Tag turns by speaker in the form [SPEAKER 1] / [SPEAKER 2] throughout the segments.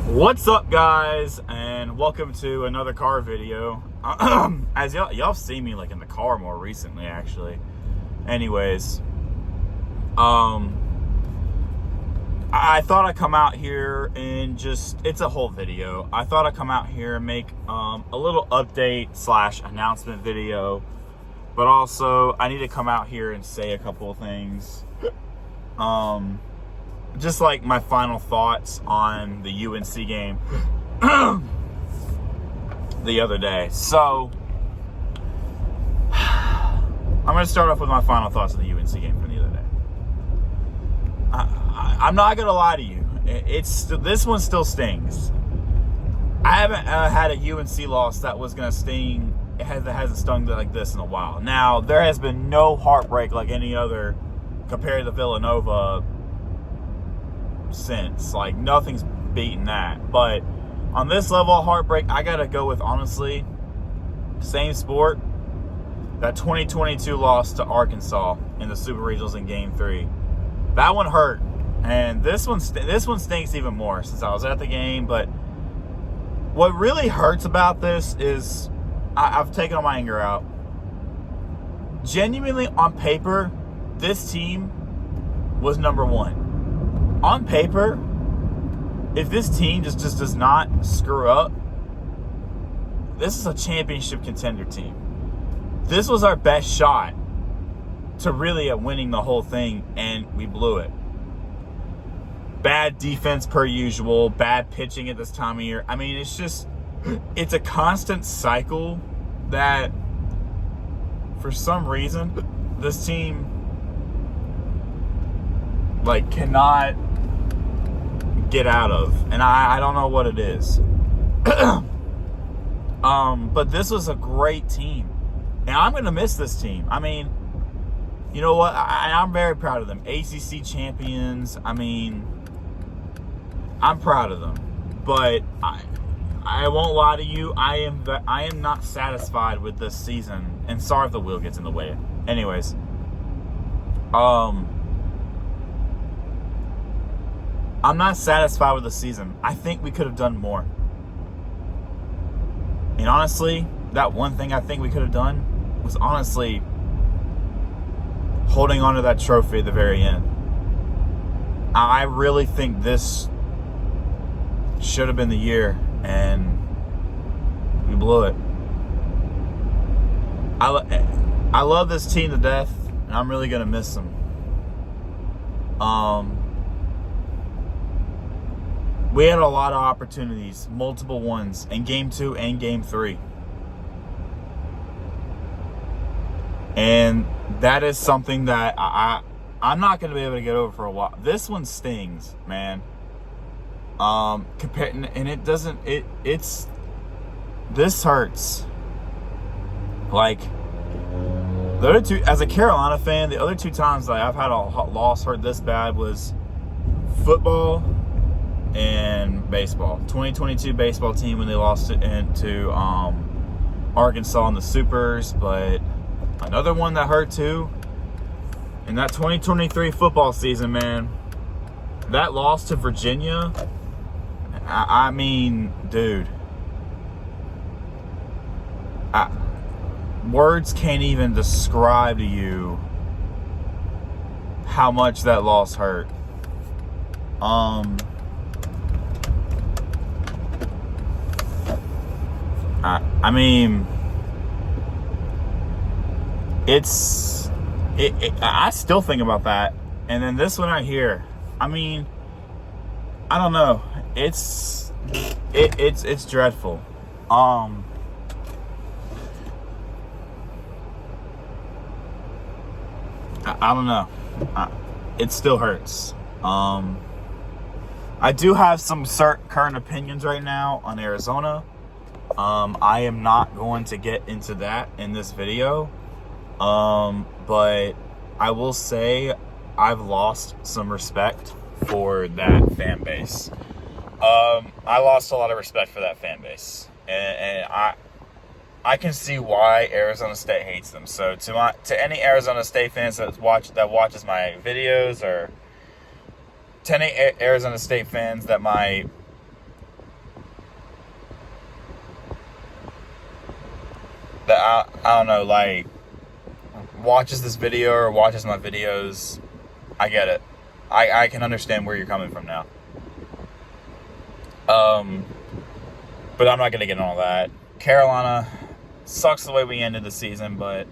[SPEAKER 1] What's up, guys, and welcome to another car video. As y'all see me like in the car more recently, actually. Anyways, I thought I'd come out here and it's a whole video. I thought I'd come out here and make a little update / announcement video, but also I need to come out here and say a couple of things. Just like my final thoughts on the UNC game the other day. So, I'm going to start off with my final thoughts on the UNC game from the other day. I'm not going to lie to you. This one still stings. I haven't had a UNC loss that was going to sting. That hasn't stung like this in a while. Now, there has been no heartbreak like any other compared to Villanova since. Like, nothing's beaten that. But on this level of heartbreak, I gotta go with, honestly, same sport, that 2022 loss to Arkansas in the Super Regionals in Game 3. That one hurt, and this one stinks even more since I was at the game. But what really hurts about this is I've taken all my anger out. Genuinely, on paper, this team was number one. On paper, if this team just does not screw up, this is a championship contender team. This was our best shot to really at winning the whole thing, and we blew it. Bad defense per usual, bad pitching at this time of year. I mean, it's a constant cycle that, for some reason, this team cannot get out of, and I don't know what it is. But this was a great team, and I'm gonna miss this team. I mean, you know what? I'm very proud of them. ACC champions. I mean, I'm proud of them, but I won't lie to you. I am not satisfied with this season, and sorry if the wheel gets in the way. Anyways, I'm not satisfied with the season. I think we could have done more. And honestly, that one thing I think we could have done was honestly holding on to that trophy at the very end. I really think this should have been the year, and we blew it. I love this team to death, and I'm really going to miss them. We had a lot of opportunities, multiple ones, in Game 2 and Game 3. And that is something that I'm not going to be able to get over for a while. This one stings, man. This hurts. Like, the other two, as a Carolina fan, the other two times that I've had a loss hurt this bad was football and baseball. 2022 baseball team when they lost it to Arkansas in the Supers, but another one that hurt too, in that 2023 football season, man, that loss to Virginia, I mean, dude, words can't even describe to you how much that loss hurt. I mean, I still think about that. And then this one right here, I mean, I don't know. It's dreadful. I don't know. It still hurts. I do have some current opinions right now on Arizona. I am not going to get into that in this video. But I will say I've lost some respect for that fan base. I lost a lot of respect for that fan base. And I can see why Arizona State hates them. So to any Arizona State fans that watches my videos, or to any Arizona State fans that might that I don't know, like, watches this video or watches my videos, I get it. I can understand where you're coming from now. But I'm not going to get into all that. Carolina sucks the way we ended the season, but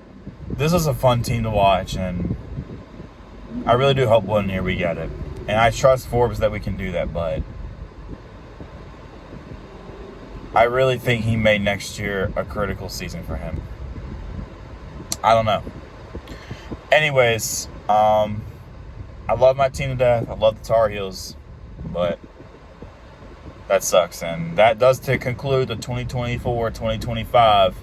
[SPEAKER 1] this was a fun team to watch, and I really do hope one year we get it. And I trust Forbes that we can do that, but I really think he made next year a critical season for him. I don't know. Anyways, I love my team to death. I love the Tar Heels, but that sucks. And that does to conclude the 2024-2025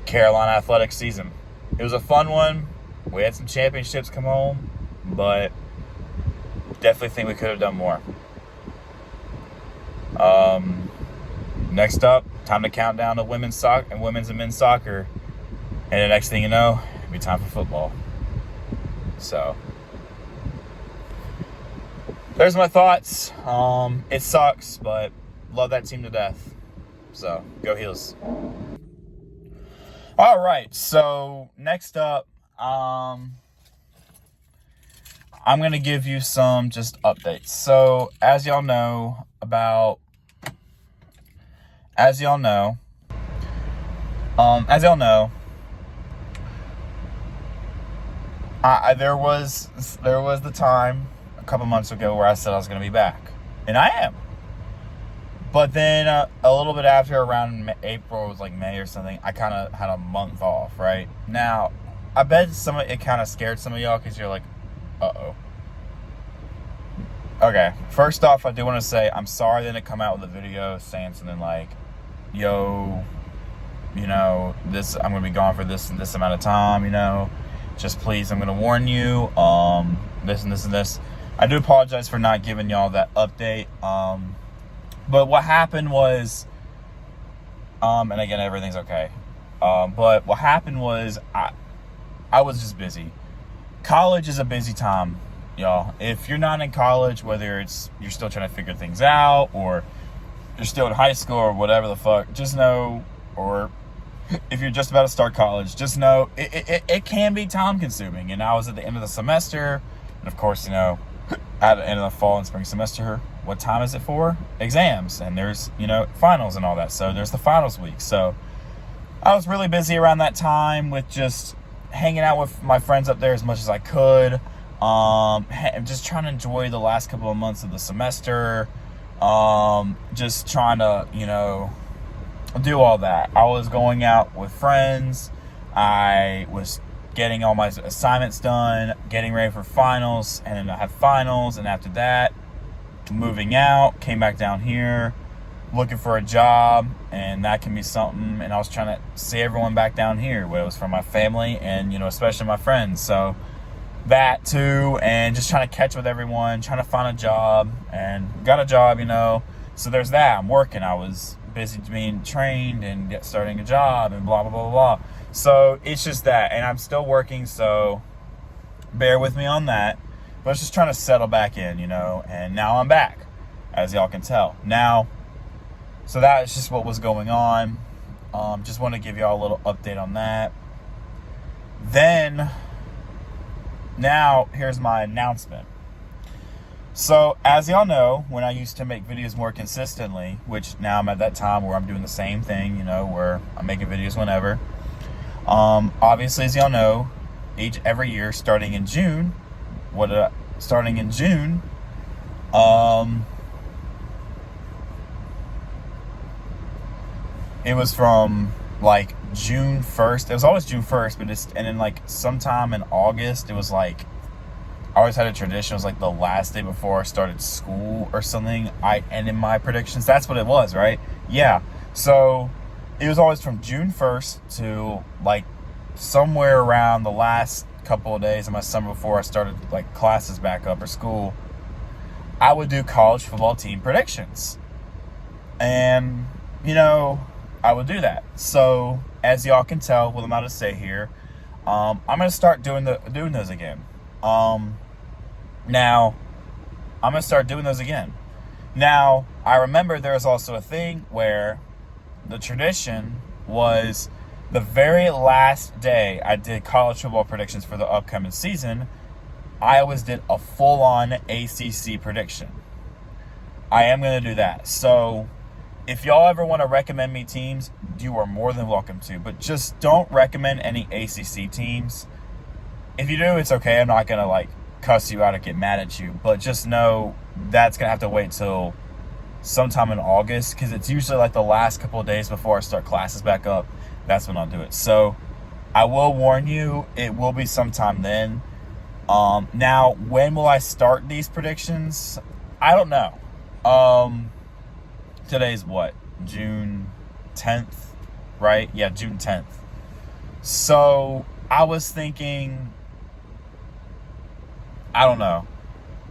[SPEAKER 1] Carolina Athletics season. It was a fun one. We had some championships come home, but definitely think we could have done more. Next up, time to count down to women's and men's soccer. And the next thing you know, it'll be time for football. So there's my thoughts. It sucks, but love that team to death. So go Heels. All right. So next up, I'm going to give you some just updates. So as y'all know, there was the time a couple months ago where I said I was going to be back, and I am. But then a little bit after, around April, it was like May or something, I kind of had a month off, right? Now, I bet it kind of scared some of y'all because you're like, uh-oh. Okay, first off, I do want to say I'm sorry I didn't come out with a video saying something like, yo, you know, I'm going to be gone for this and this amount of time, you know. Just please, I'm going to warn you, this and this and this. I do apologize for not giving y'all that update. But what happened was, and again, everything's okay. But what happened was I was just busy. College is a busy time, y'all. If you're not in college, whether it's you're still trying to figure things out or you're still in high school or whatever the fuck, just know, or if you're just about to start college, just know it can be time consuming. And I was at the end of the semester, and of course, you know, at the end of the fall and spring semester, what time is it for? Exams. And there's, you know, finals and all that. So there's the finals week. So I was really busy around that time with just hanging out with my friends up there as much as I could. Just trying to enjoy the last couple of months of the semester. Just trying to, you know, do all that. I was going out with friends. I was getting all my assignments done, getting ready for finals, and then I had finals, and after that, moving out, came back down here, looking for a job, and that can be something, and I was trying to see everyone back down here, whether it was from my family and, you know, especially my friends, so that too, and just trying to catch with everyone, trying to find a job, and got a job, you know, so there's that. I'm working. I was busy being trained and starting a job and blah, blah, blah, blah. So it's just that. And I'm still working, so bear with me on that. But it's just trying to settle back in, you know. And now I'm back, as y'all can tell. Now, so that is just what was going on. Just want to give y'all a little update on that. Then, now, here's my announcement. So, as y'all know, when I used to make videos more consistently, which now I'm at that time where I'm doing the same thing, you know, where I'm making videos whenever. Obviously, as y'all know, every year, starting in June, it was from like June 1st. It was always June 1st, and then like sometime in August, it was like, I always had a tradition. It was like the last day before I started school or something. I ended my predictions. That's what it was, right? Yeah. So it was always from June 1st to like somewhere around the last couple of days of my summer before I started like classes back up or school. I would do college football team predictions. And, you know, I would do that. So as y'all can tell, what I'm about to say here, I'm going to start doing those again. Now, I'm going to start doing those again. Now, I remember there was also a thing where the tradition was The very last day I did college football predictions for the upcoming season, I always did a full-on ACC prediction. I am going to do that. So if y'all ever want to recommend me teams, you are more than welcome to. But just don't recommend any ACC teams. If you do, it's okay. I'm not going to like cuss you out or get mad at you. But just know that's going to have to wait till sometime in August, because it's usually like the last couple of days before I start classes back up. That's when I'll do it. So I will warn you, it will be sometime then. Now, when will I start these predictions? I don't know. Today's what? June 10th, right? Yeah, June 10th. So I was thinking, I don't know.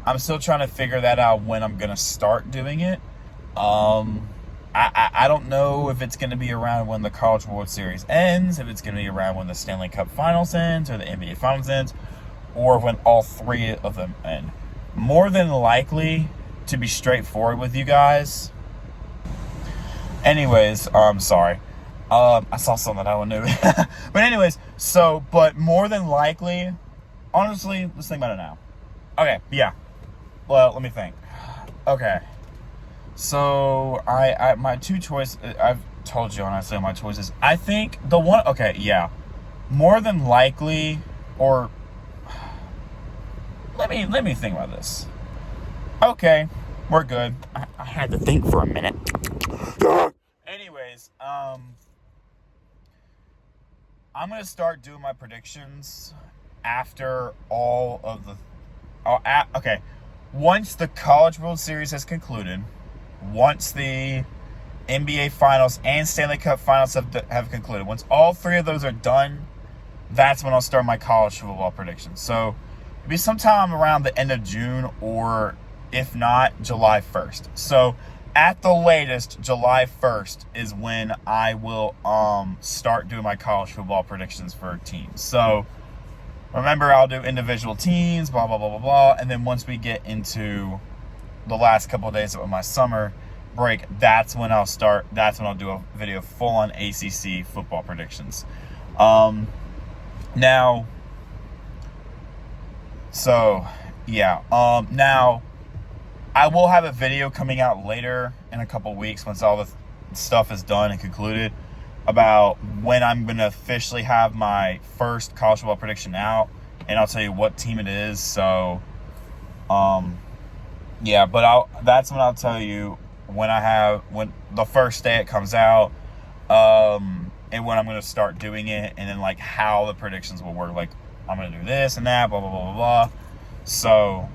[SPEAKER 1] I'm still trying to figure that out when I'm going to start doing it. I don't know if it's going to be around when the College World Series ends, if it's going to be around when the Stanley Cup Finals ends or the NBA Finals ends, or when all three of them end. More than likely, to be straightforward with you guys. Anyways, sorry. I saw something I knew. But anyways, but more than likely, honestly, let's think about it now. Okay, yeah. Well, let me think. Okay. So, my two choices, I've told you honestly my choices. I think the one, okay, yeah. More than likely, or, let me think about this. Okay, we're good. I had to think for a minute. Anyways, I'm going to start doing my predictions after all of the, okay, once the College World Series has concluded, once the NBA Finals and Stanley Cup Finals have concluded, once all three of those are done, that's when I'll start my college football predictions. So it'll be sometime around the end of June, or if not, July 1st. So at the latest, July 1st is when I will start doing my college football predictions for teams. So remember, I'll do individual teams, blah, blah, blah, blah, blah. And then once we get into the last couple of days of my summer break, that's when I'll do a video full on ACC football predictions. Now, I will have a video coming out later in a couple weeks once all the stuff is done and concluded about when I'm going to officially have my first college football prediction out, and I'll tell you what team it is. So, that's when I'll tell you when the first day it comes out, and when I'm going to start doing it, and then like how the predictions will work. Like, I'm going to do this and that, blah, blah, blah, blah, blah. So,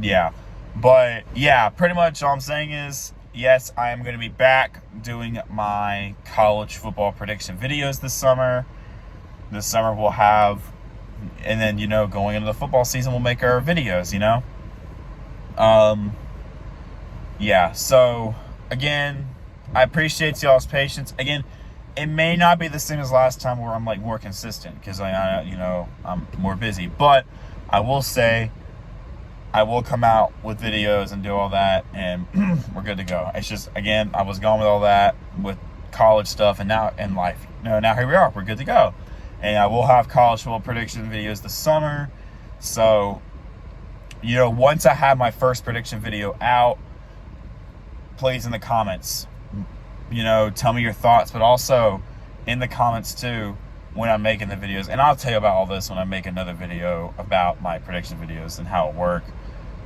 [SPEAKER 1] yeah. But, yeah, pretty much all I'm saying is, yes, I am going to be back doing my college football prediction videos this summer. This summer we'll have, and then, going into the football season, we'll make our videos, Yeah, so, again, I appreciate y'all's patience. Again, it may not be the same as last time where I'm, like, more consistent because, I'm more busy. But I will say, I will come out with videos and do all that, and we're good to go. It's just, again, I was going with all that with college stuff, and now in life, now here we are. We're good to go. And I will have college football prediction videos this summer. So, once I have my first prediction video out, please in the comments, tell me your thoughts, but also in the comments too when I'm making the videos. And I'll tell you about all this when I make another video about my prediction videos and how it works.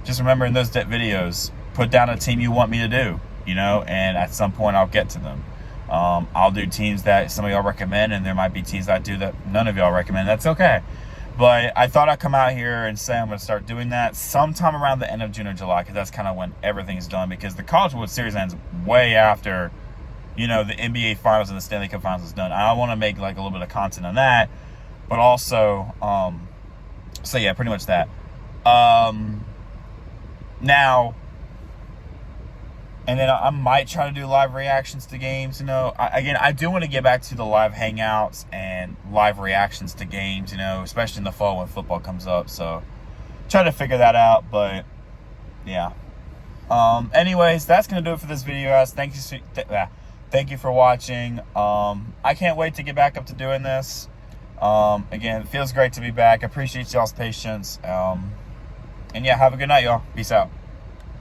[SPEAKER 1] Just remember, in those videos, put down a team you want me to do, and at some point I'll get to them. I'll do teams that some of y'all recommend, and there might be teams I do that none of y'all recommend. That's okay. But I thought I'd come out here and say I'm going to start doing that sometime around the end of June or July, because that's kind of when everything's done, because the College World Series ends way after, the NBA Finals and the Stanley Cup Finals is done. I want to make like a little bit of content on that, but also, so yeah, pretty much that. Now, and then I might try to do live reactions to games. I do want to get back to the live hangouts and live reactions to games, especially in the fall when football comes up. So, try to figure that out, but yeah. Anyways, that's going to do it for this video, guys. Thank you for watching. I can't wait to get back up to doing this. Again, it feels great to be back. I appreciate y'all's patience. And yeah, have a good night, y'all. Peace out.